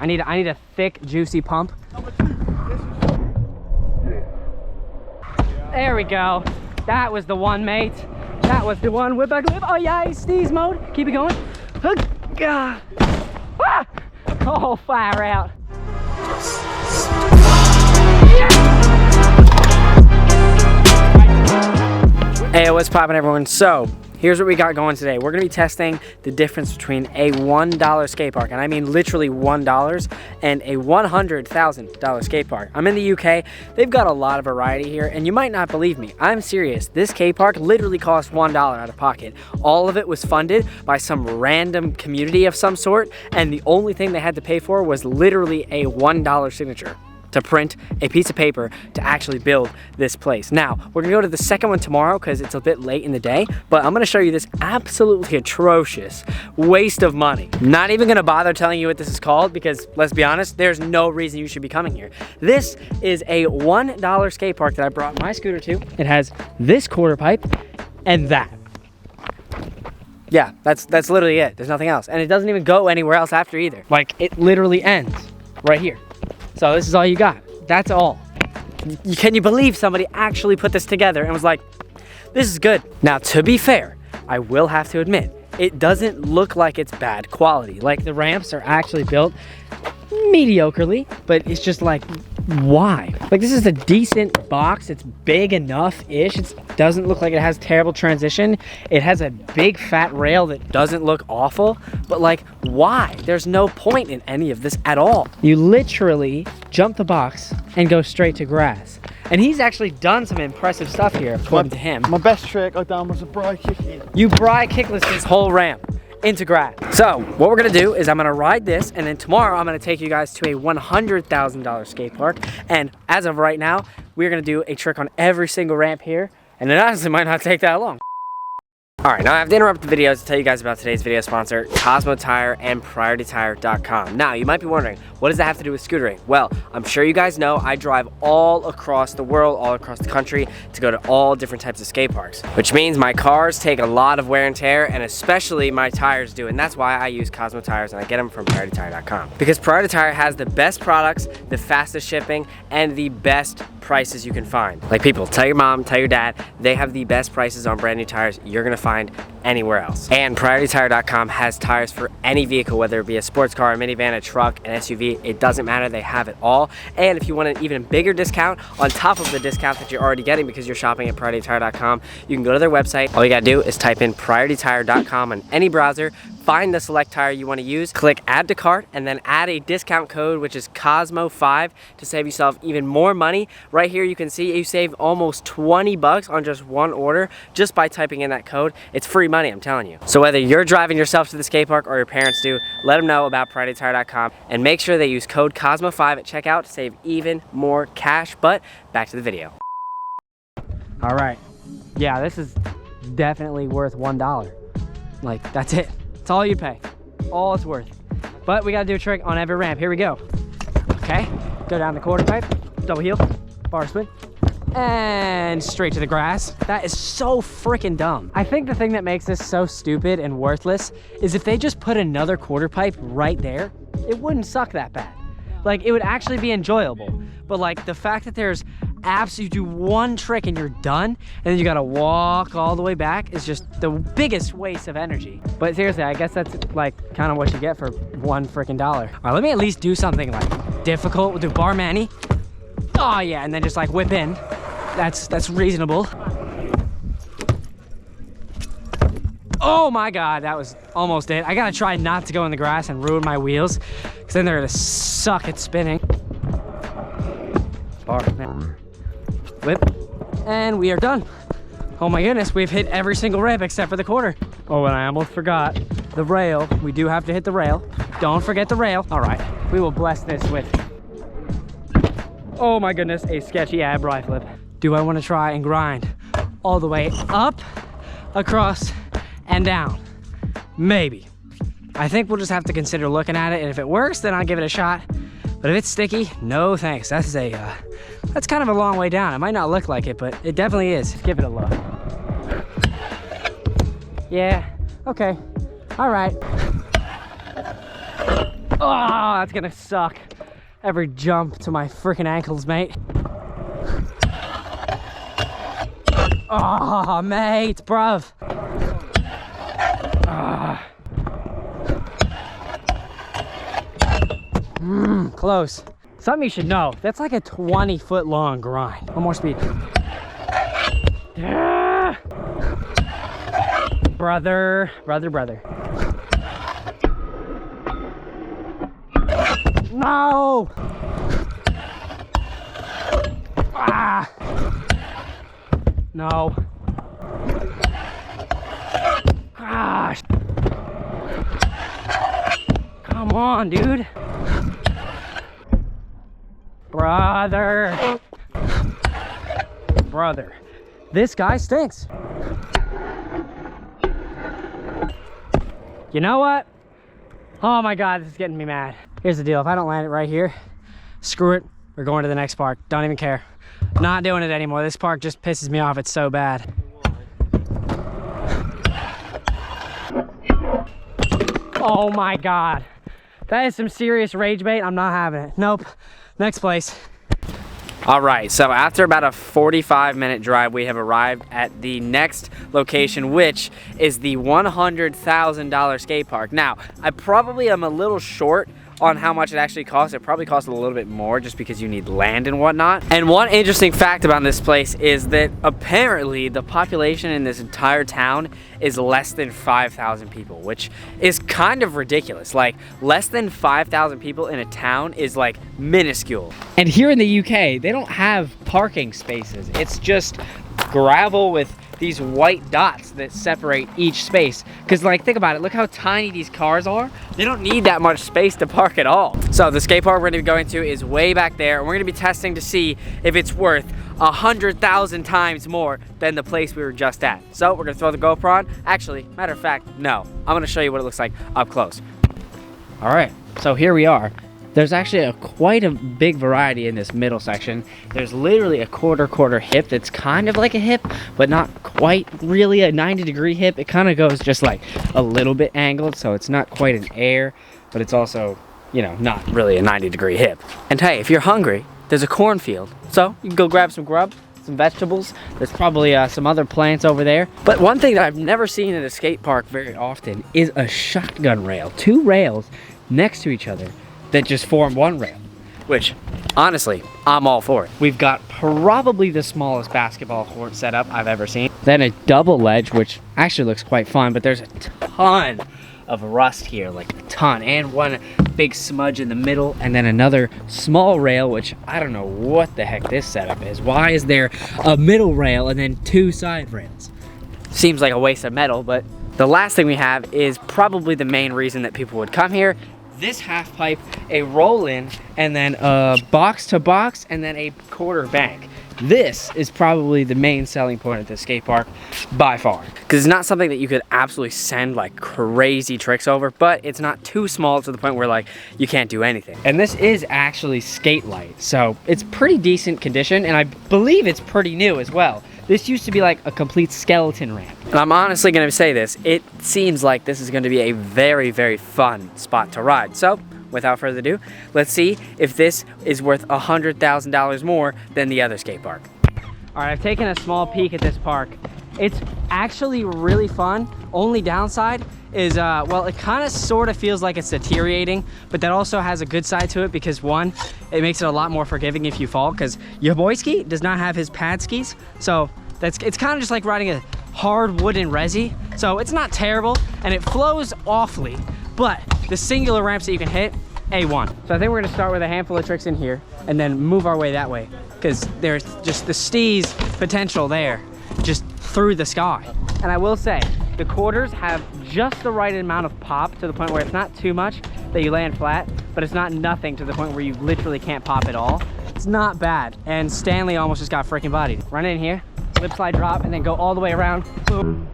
I need a thick, juicy pump. There we go. That was the one, mate. That was the one. Whip back, whip. Oh yeah, sneeze mode. Keep it going. Ah! Oh, fire out. Hey, what's poppin', everyone? So, here's what we got going today. We're gonna be testing the difference between a $1 skate park, and I mean literally $1, and a $100,000 skate park. I'm in the UK. They've got a lot of variety here, and you might not believe me. I'm serious. This skate park literally cost $1 out of pocket. All of it was funded by some random community of some sort, and the only thing they had to pay for was literally a $1 signature to print a piece of paper to actually build this place. Now, we're gonna go to the second one tomorrow because it's a bit late in the day, but I'm gonna show you this absolutely atrocious waste of money. Not even gonna bother telling you what this is called because, let's be honest, there's no reason you should be coming here. This is a $1 skate park that I brought my scooter to. It has this quarter pipe and that. Yeah, that's literally it. There's nothing else. And it doesn't even go anywhere else after either. Like, it literally ends right here. So this is all you got. That's all. Can you believe somebody actually put this together and was like, this is good? Now, to be fair, I will have to admit, it doesn't look like it's bad quality. Like, the ramps are actually built mediocrely, but it's just like, why? Like, this is a decent box. It's big enough-ish. It doesn't look like it has terrible transition. It has a big fat rail that doesn't look awful, but like, why? There's no point in any of this at all. You literally jump the box and go straight to grass. And he's actually done some impressive stuff here, according to him. My best trick I done was a bri kick. You bri kickless this whole ramp into grass. So what we're gonna do is I'm gonna ride this, and then tomorrow I'm gonna take you guys to a $100,000 skate park. And as of right now, we're gonna do a trick on every single ramp here, and it honestly might not take that long. All right, now I have to interrupt the video to tell you guys about today's video sponsor, Cosmo Tire and PriorityTire.com. Now, you might be wondering, what does that have to do with scootering? Well, I'm sure you guys know I drive all across the world, all across the country to go to all different types of skate parks, which means my cars take a lot of wear and tear, and especially my tires do, and that's why I use Cosmo Tires and I get them from PriorityTire.com. Because Priority Tire has the best products, the fastest shipping, and the best prices you can find. Like, people, tell your mom, tell your dad, they have the best prices on brand new tires you're gonna find anywhere else. And PriorityTire.com has tires for any vehicle, whether it be a sports car, a minivan, a truck, an SUV, it doesn't matter, they have it all. And if you want an even bigger discount on top of the discount that you're already getting because you're shopping at PriorityTire.com, you can go to their website. All you gotta do is type in PriorityTire.com on any browser, find the select tire you want to use, click add to cart, and then add a discount code, which is COSMO5, to save yourself even more money. Right here you can see you save almost 20 bucks on just one order just by typing in that code. It's free money, I'm telling you. So whether you're driving yourself to the skate park or your parents do, let them know about PriorityTire.com and make sure they use code COSMO5 at checkout to save even more cash. But back to the video. All right, yeah, this is definitely worth $1. Like, that's it. It's all you pay, all it's worth. But we gotta do a trick on every ramp. Here we go. Okay, go down the quarter pipe, double heel, bar spin, and straight to the grass. That is so freaking dumb. I think the thing that makes this so stupid and worthless is if they just put another quarter pipe right there, it wouldn't suck that bad. Like, it would actually be enjoyable. But like, the fact that there's apps, you do one trick and you're done, and then you gotta walk all the way back is just the biggest waste of energy. But seriously, I guess that's like kind of what you get for $1 freaking. All right, let me at least do something like difficult. We'll do bar manny. Oh yeah, and then just like whip in. That's reasonable. Oh my God, that was almost it. I gotta try not to go in the grass and ruin my wheels, because then they're gonna suck at spinning. Bar, man. Whip, and we are done. Oh my goodness, we've hit every single ramp except for the quarter. Oh, and I almost forgot the rail. We do have to hit the rail. Don't forget the rail. All right, we will bless this with, oh my goodness, a sketchy ab rye flip. Do I want to try and grind all the way up, across, and down? Maybe. I think we'll just have to consider looking at it, and if it works, then I'll give it a shot. But if it's sticky, no thanks. That's kind of a long way down. It might not look like it, but it definitely is. Give it a look. Yeah, okay, all right. Oh, that's gonna suck. Every jump to my freaking ankles, mate. Oh, mate, bruv. Close. Something you should know, that's like a 20-foot long grind. One more speed. Brother. No! Ah! No. Gosh. Come on, dude. Brother. This guy stinks. You know what? Oh my God, this is getting me mad. Here's the deal, if I don't land it right here, screw it, we're going to the next park. Don't even care. Not doing it anymore. This park just pisses me off, it's so bad. Oh my God. That is some serious rage bait. I'm not having it. Nope. Next place. All right, so after about a 45-minute drive, we have arrived at the next location, which is the $100,000 skate park. Now, I probably am a little short on how much it actually costs. It probably costs a little bit more just because you need land and whatnot. And one interesting fact about this place is that apparently the population in this entire town is less than 5,000 people, which is kind of ridiculous. Like, less than 5,000 people in a town is like minuscule. And here in the UK, they don't have parking spaces. It's just gravel with these white dots that separate each space. Because, like, think about it, look how tiny these cars are. They don't need that much space to park at all. So the skate park we're gonna be going to is way back there, and we're gonna be testing to see if it's worth 100,000 times more than the place we were just at. So we're gonna throw the GoPro on. Actually, matter of fact, no. I'm gonna show you what it looks like up close. All right, so here we are. There's actually quite a big variety in this middle section. There's literally a quarter hip that's kind of like a hip, but not quite really a 90-degree hip. It kind of goes just like a little bit angled, so it's not quite an air, but it's also, you know, not really a 90-degree hip. And hey, if you're hungry, there's a cornfield. So you can go grab some grub, some vegetables. There's probably some other plants over there. But one thing that I've never seen in a skate park very often is a shotgun rail. 2 rails next to each other that just form one rail, which honestly, I'm all for it. We've got probably the smallest basketball court setup I've ever seen. Then a double ledge, which actually looks quite fun, but there's a ton of rust here, like a ton, and one big smudge in the middle, and then another small rail, which I don't know what the heck this setup is. Why is there a middle rail and then 2 side rails? Seems like a waste of metal, but the last thing we have is probably the main reason that people would come here. This half pipe, a roll-in, and then a box-to-box, and then a quarter bank. This is probably the main selling point at the skate park by far. Because it's not something that you could absolutely send like crazy tricks over, but it's not too small to the point where like you can't do anything. And this is actually skate light, so it's pretty decent condition, and I believe it's pretty new as well. This used to be like a complete skeleton ramp. And I'm honestly gonna say this, it seems like this is gonna be a very, very fun spot to ride. So, without further ado, let's see if this is worth $100,000 more than the other skate park. All right, I've taken a small peek at this park. It's actually really fun. Only downside is, well, it kind of sort of feels like it's deteriorating, but that also has a good side to it because one, it makes it a lot more forgiving if you fall, because your boy ski does not have his pad skis. So it's kind of just like riding a hard wooden resi. So it's not terrible and it flows awfully, but the singular ramps that you can hit, A1. So I think we're gonna start with a handful of tricks in here and then move our way that way, because there's just the steez potential there, just through the sky. And I will say, the quarters have just the right amount of pop to the point where it's not too much that you land flat, but it's not nothing to the point where you literally can't pop at all. It's not bad. And Stanley almost just got freaking bodied. Run in here, lip slide drop, and then go all the way around. Boom.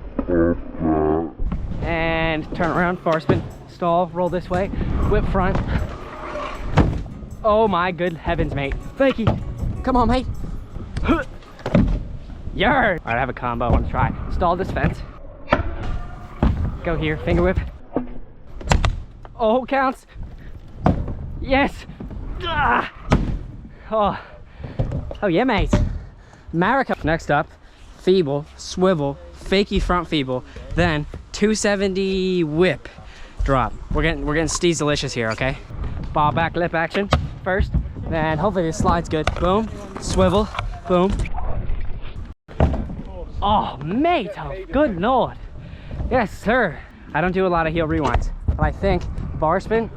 And turn around, forward spin, stall, roll this way, whip front. Oh my good heavens, mate. Fakey, come on, mate. Yar! All right, I have a combo, I want to try. Stall this fence. Go here, finger whip. Oh, counts. Yes. Ah. Oh. Oh yeah, mate. Marica. Next up, feeble, swivel, fakie front feeble, then 270 whip drop. We're getting Steve's delicious here, okay? Ball back lip action first, then hopefully this slide's good. Boom, swivel, boom. Oh, mate, oh, good lord. Yes, sir. I don't do a lot of heel rewinds, but I think bar spin,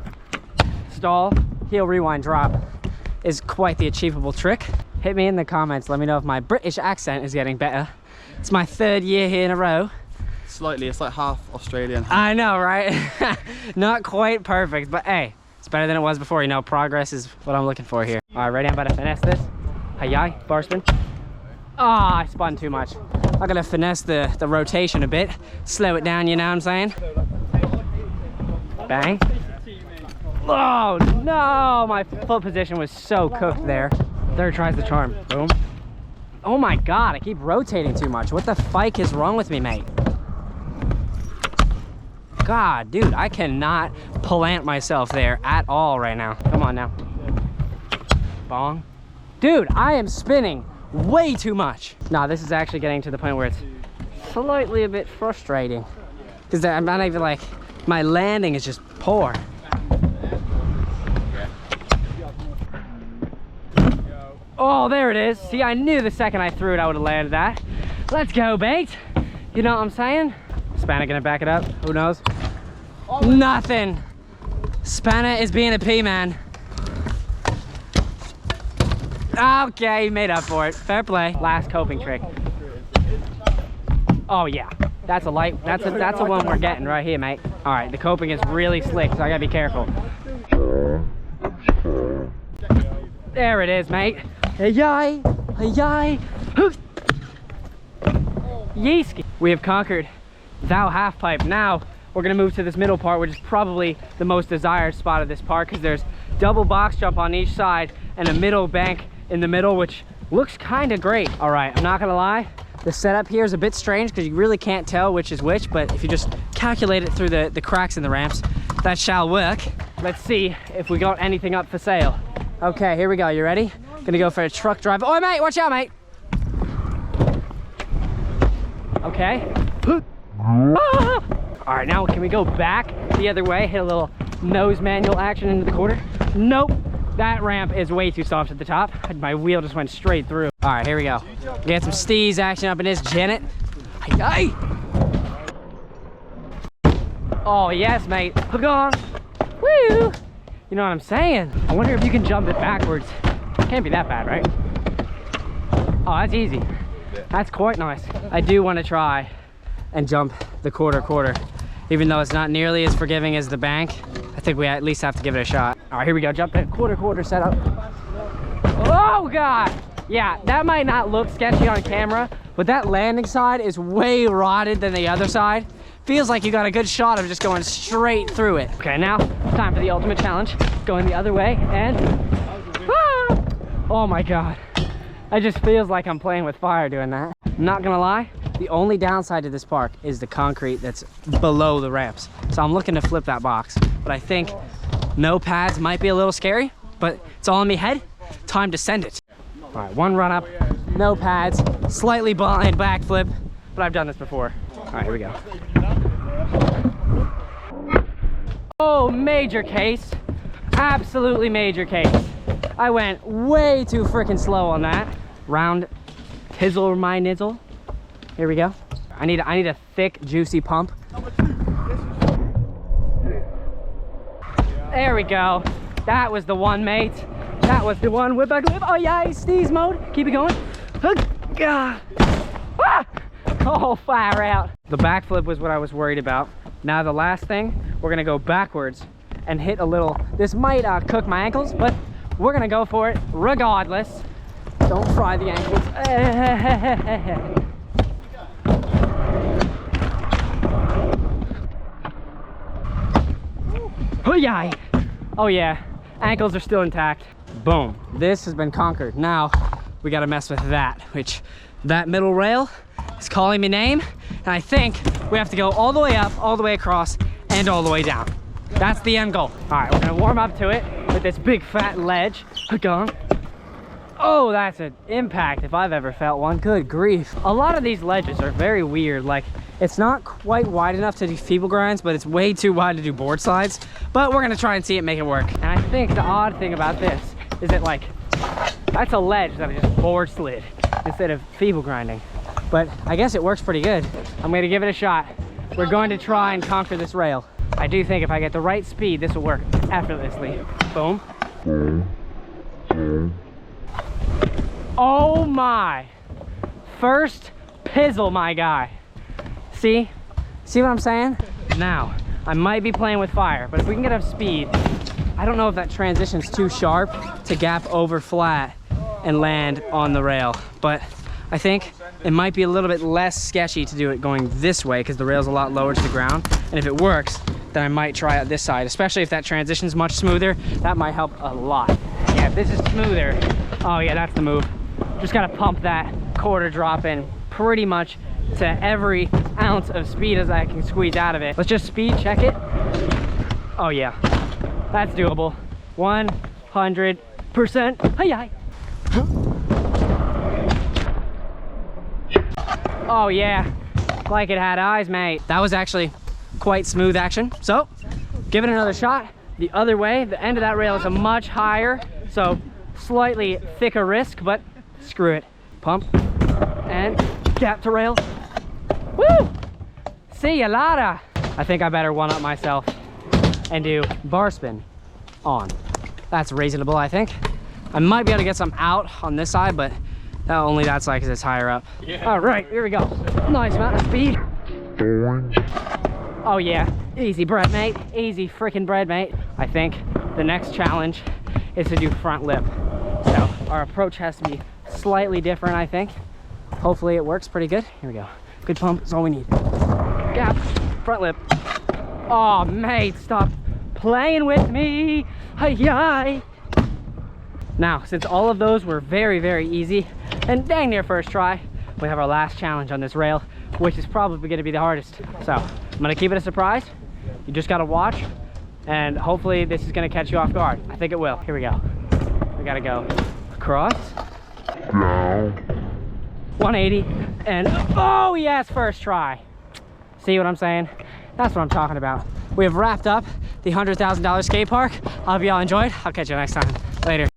stall, heel rewind drop is quite the achievable trick. Hit me in the comments, let me know if my British accent is getting better. It's my 3rd year here in a row. Slightly, it's like half Australian. I know, right? Not quite perfect, but hey, it's better than it was before. You know, progress is what I'm looking for here. All right, ready? I'm about to finesse this. Hi-yi, bar spin. Ah, I spun too much. I'm gonna finesse the rotation a bit, slow it down, you know what I'm saying? Bang. Oh no, my foot position was so cooked there. 3rd tries the charm. Boom. Oh my god, I keep rotating too much. What the fike is wrong with me, mate? God, dude, I cannot plant myself there at all right now. Come on now. Bong. Dude, I am spinning way too much. Nah, this is actually getting to the point where it's slightly a bit frustrating. Because I'm not even like, my landing is just poor. Oh, there it is. See, I knew the second I threw it, I would have landed that. Let's go, bait. You know what I'm saying? Spanner gonna back it up? Who knows? Nothing. Spanner is being a P-man. Okay, made up for it. Fair play. Last coping trick. Oh yeah, that's a light. That's a one we're getting right here, mate. All right, the coping is really slick, so I gotta be careful. There it is, mate. Hey-yi, hey-yi. Yeeski. We have conquered thou half pipe. Now we're gonna move to this middle part, which is probably the most desired spot of this park, because there's double box jump on each side and a middle bank in the middle, which looks kind of great. All right, I'm not gonna lie, the setup here is a bit strange because you really can't tell which is which, but if you just calculate it through the cracks in the ramps, that shall work. Let's see if we got anything up for sale. Okay, here we go. You ready? Gonna go for a truck drive. Oh, mate, watch out, mate. Okay. Ah! All right, now can we go back the other way, hit a little nose manual action into the quarter? Nope, that ramp is way too soft at the top. My wheel just went straight through. All right, here we go. Get some Steez action up in this, Janet. Hey. Oh, yes, mate. Hook on. Woo! You know what I'm saying? I wonder if you can jump it backwards. Can't be that bad, right? Oh, that's easy. That's quite nice. I do want to try and jump the quarter, even though it's not nearly as forgiving as the bank. I think we at least have to give it a shot. All right, here we go. Jump that quarter setup. Oh God. Yeah, that might not look sketchy on camera, but that landing side is way rotted than the other side. Feels like you got a good shot of just going straight through it. Okay, now it's time for the ultimate challenge. Going the other way and, ah! Oh my God. It just feels like I'm playing with fire doing that. I'm not gonna lie, the only downside to this park is the concrete that's below the ramps. So I'm looking to flip that box, but I think no pads might be a little scary, but it's all in my head. Time to send it. All right, one run up, no pads, slightly blind backflip, but I've done this before. All right, here we go. Oh, major case. Absolutely major case. I went way too freaking slow on that. Round tizzle my nizzle. Here we go. I need a thick, juicy pump. There we go. That was the one, mate. That was the one. Whip back, whip. Oh yeah, Steez mode. Keep it going. Ah! Oh, fire out. The backflip was what I was worried about. Now the last thing, we're gonna go backwards and hit a little. This might cook my ankles, but we're gonna go for it regardless. Don't fry the ankles. Oh yeah, ankles are still intact. Boom, this has been conquered. Now we gotta mess with that, which that middle rail is calling me name, and I think we have to go all the way up, all the way across, and all the way down. That's the end goal. All right, we're gonna warm up to it. with this big fat ledge. Gone. Oh, that's an impact if I've ever felt one. Good grief. A lot of these ledges are very weird. Like, it's not quite wide enough to do feeble grinds, but it's way too wide to do board slides. But we're gonna try and see it make it work. And I think the odd thing about this is that, like, that's a ledge that I just board slid instead of feeble grinding. But I guess it works pretty good. I'm gonna give it a shot. We're going to try and conquer this rail. I do think if I get the right speed, this will work effortlessly. Boom. Oh my. First pizzle, my guy. See what I'm saying? Now, I might be playing with fire, but if we can get up speed, I don't know if that transition's too sharp to gap over flat and land on the rail, but I think it might be a little bit less sketchy to do it going this way because the rail's a lot lower to the ground. And if it works, then I might try out this side, especially if that transition's much smoother. That might help a lot. Yeah, if this is smoother, oh yeah, that's the move. Just gotta pump that quarter drop in pretty much to every ounce of speed as I can squeeze out of it. Let's just speed check it. Oh yeah, that's doable. 100%. Hi-yi. Oh yeah, like it had eyes, mate. That was actually quite smooth action. So, give it another shot. The other way, the end of that rail is a much higher, so slightly thicker risk, but screw it. Pump and gap to rail. Woo! See ya later. I think I better one up myself and do bar spin on. That's reasonable, I think. I might be able to get some out on this side, but only that side because it's higher up. Yeah. All right, here we go. Nice amount of speed. Oh yeah, easy bread, mate. Easy freaking bread, mate. I think the next challenge is to do front lip. So our approach has to be slightly different, I think. Hopefully it works pretty good. Here we go. Good pump is all we need. Gap, front lip. Oh, mate, stop playing with me. Hi-yi. Now, since all of those were very, very easy and dang near first try, we have our last challenge on this rail, which is probably going to be the hardest. So I'm going to keep it a surprise. You just got to watch, and hopefully this is going to catch you off guard. I think it will. Here we go. We got to go across. 180 and oh yes, first try. See what I'm saying? That's what I'm talking about. We have wrapped up the $100,000 skate park. I hope y'all enjoyed. I'll catch you next time. Later.